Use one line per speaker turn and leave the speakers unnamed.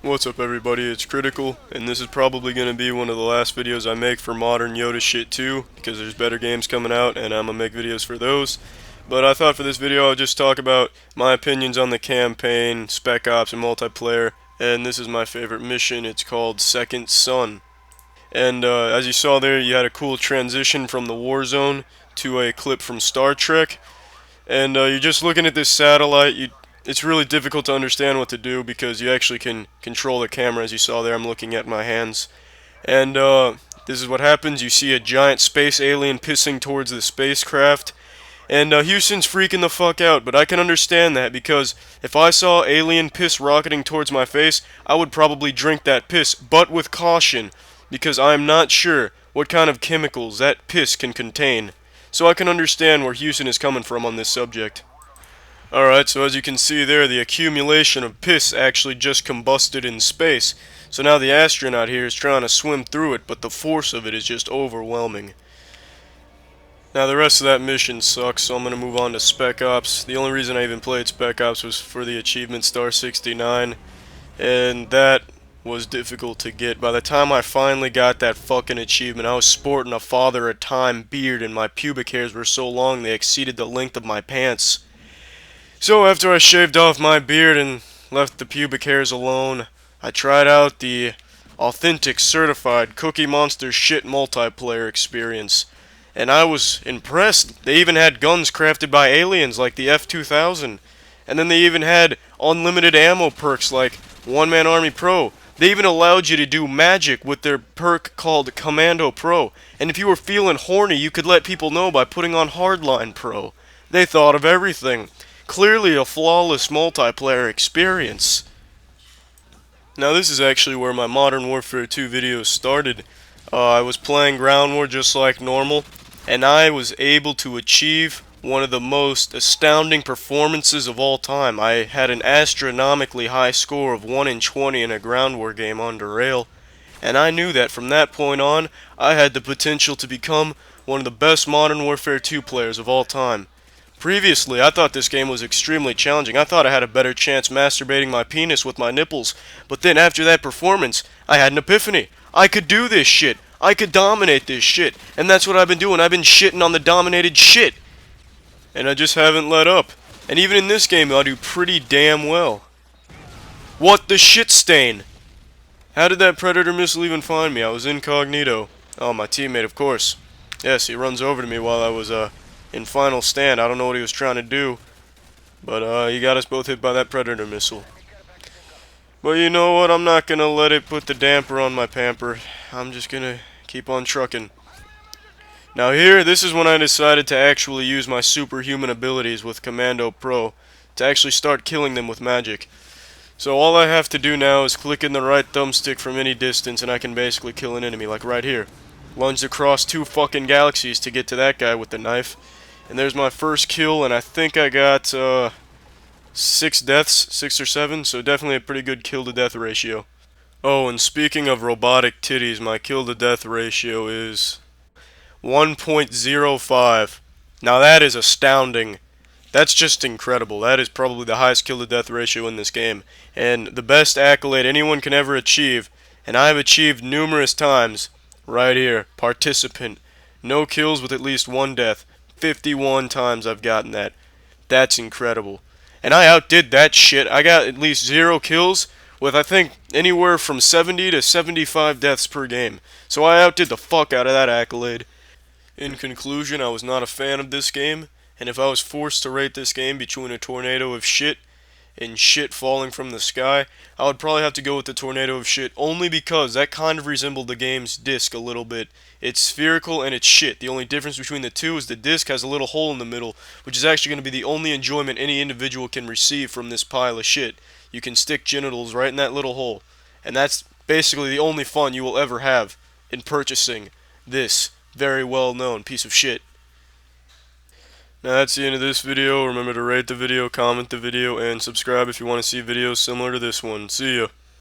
What's up everybody, it's Critical, and this is probably going to be one of the last videos I make for modern Yoda shit too, because there's better games coming out and I'm going to make videos for those. But I thought for this video I'll just talk about my opinions on the campaign, Spec Ops, and multiplayer, and this is my favorite mission. It's called Second Son. And as you saw there, you had a cool transition from the Warzone to a clip from Star Trek. And you're just looking at this satellite. It's really difficult to understand what to do because you actually can control the camera. As you saw there, I'm looking at my hands. And this is what happens. You see a giant space alien pissing towards the spacecraft. And Houston's freaking the fuck out, but I can understand that because if I saw alien piss rocketing towards my face, I would probably drink that piss, but with caution, because I am not sure what kind of chemicals that piss can contain. So I can understand where Houston is coming from on this subject. Alright, so as you can see there, the accumulation of piss actually just combusted in space. So now the astronaut here is trying to swim through it, but the force of it is just overwhelming. Now the rest of that mission sucks, so I'm going to move on to Spec Ops. The only reason I even played Spec Ops was for the achievement Star 69, and that was difficult to get. By the time I finally got that fucking achievement, I was sporting a Father of Time beard and my pubic hairs were so long they exceeded the length of my pants. So after I shaved off my beard and left the pubic hairs alone, I tried out the authentic certified Cookie Monster shit multiplayer experience. And I was impressed. They even had guns crafted by aliens like the F-2000. And then they even had unlimited ammo perks like One Man Army Pro. They even allowed you to do magic with their perk called Commando Pro. And if you were feeling horny, you could let people know by putting on Hardline Pro. They thought of everything. Clearly a flawless multiplayer experience. Now this is actually where my Modern Warfare 2 videos started. I was playing Ground War just like normal, and I was able to achieve one of the most astounding performances of all time. I had an astronomically high score of 1 in 20 in a Ground War game on Derail, and I knew that from that point on, I had the potential to become one of the best Modern Warfare 2 players of all time. Previously, I thought this game was extremely challenging. I thought I had a better chance masturbating my penis with my nipples. But then after that performance, I had an epiphany. I could do this shit. I could dominate this shit. And that's what I've been doing. I've been shitting on the dominated shit. And I just haven't let up. And even in this game, I do pretty damn well. What the shit stain? How did that Predator missile even find me? I was incognito. Oh, my teammate, of course. Yes, he runs over to me while I was, in final stand. I don't know what he was trying to do, but he got us both hit by that Predator missile. But you know what? I'm not gonna let it put the damper on my pamper. I'm just gonna keep on trucking. Now here, this is when I decided to actually use my superhuman abilities with Commando Pro to actually start killing them with magic. So all I have to do now is click in the right thumbstick from any distance and I can basically kill an enemy, like right here. Lunged across 2 fucking galaxies to get to that guy with the knife. And there's my first kill, and I think I got 6 deaths, 6 or 7, so definitely a pretty good kill-to-death ratio. Oh, and speaking of robotic titties, my kill-to-death ratio is 1.05. Now that is astounding. That's just incredible. That is probably the highest kill-to-death ratio in this game. And the best accolade anyone can ever achieve, and I have achieved numerous times, right here, participant. No kills with at least 1 death. 51 times I've gotten that. That's incredible. And I outdid that shit. I got at least 0 kills with, I think, anywhere from 70 to 75 deaths per game. So I outdid the fuck out of that accolade. In conclusion, I was not a fan of this game, and if I was forced to rate this game between a tornado of shit and shit falling from the sky, I would probably have to go with the tornado of shit, only because that kind of resembled the game's disc a little bit. It's spherical and it's shit. The only difference between the two is the disc has a little hole in the middle, which is actually going to be the only enjoyment any individual can receive from this pile of shit. You can stick genitals right in that little hole, and that's basically the only fun you will ever have in purchasing this very well-known piece of shit. Now that's the end of this video. Remember to rate the video, comment the video, and subscribe if you want to see videos similar to this one. See ya.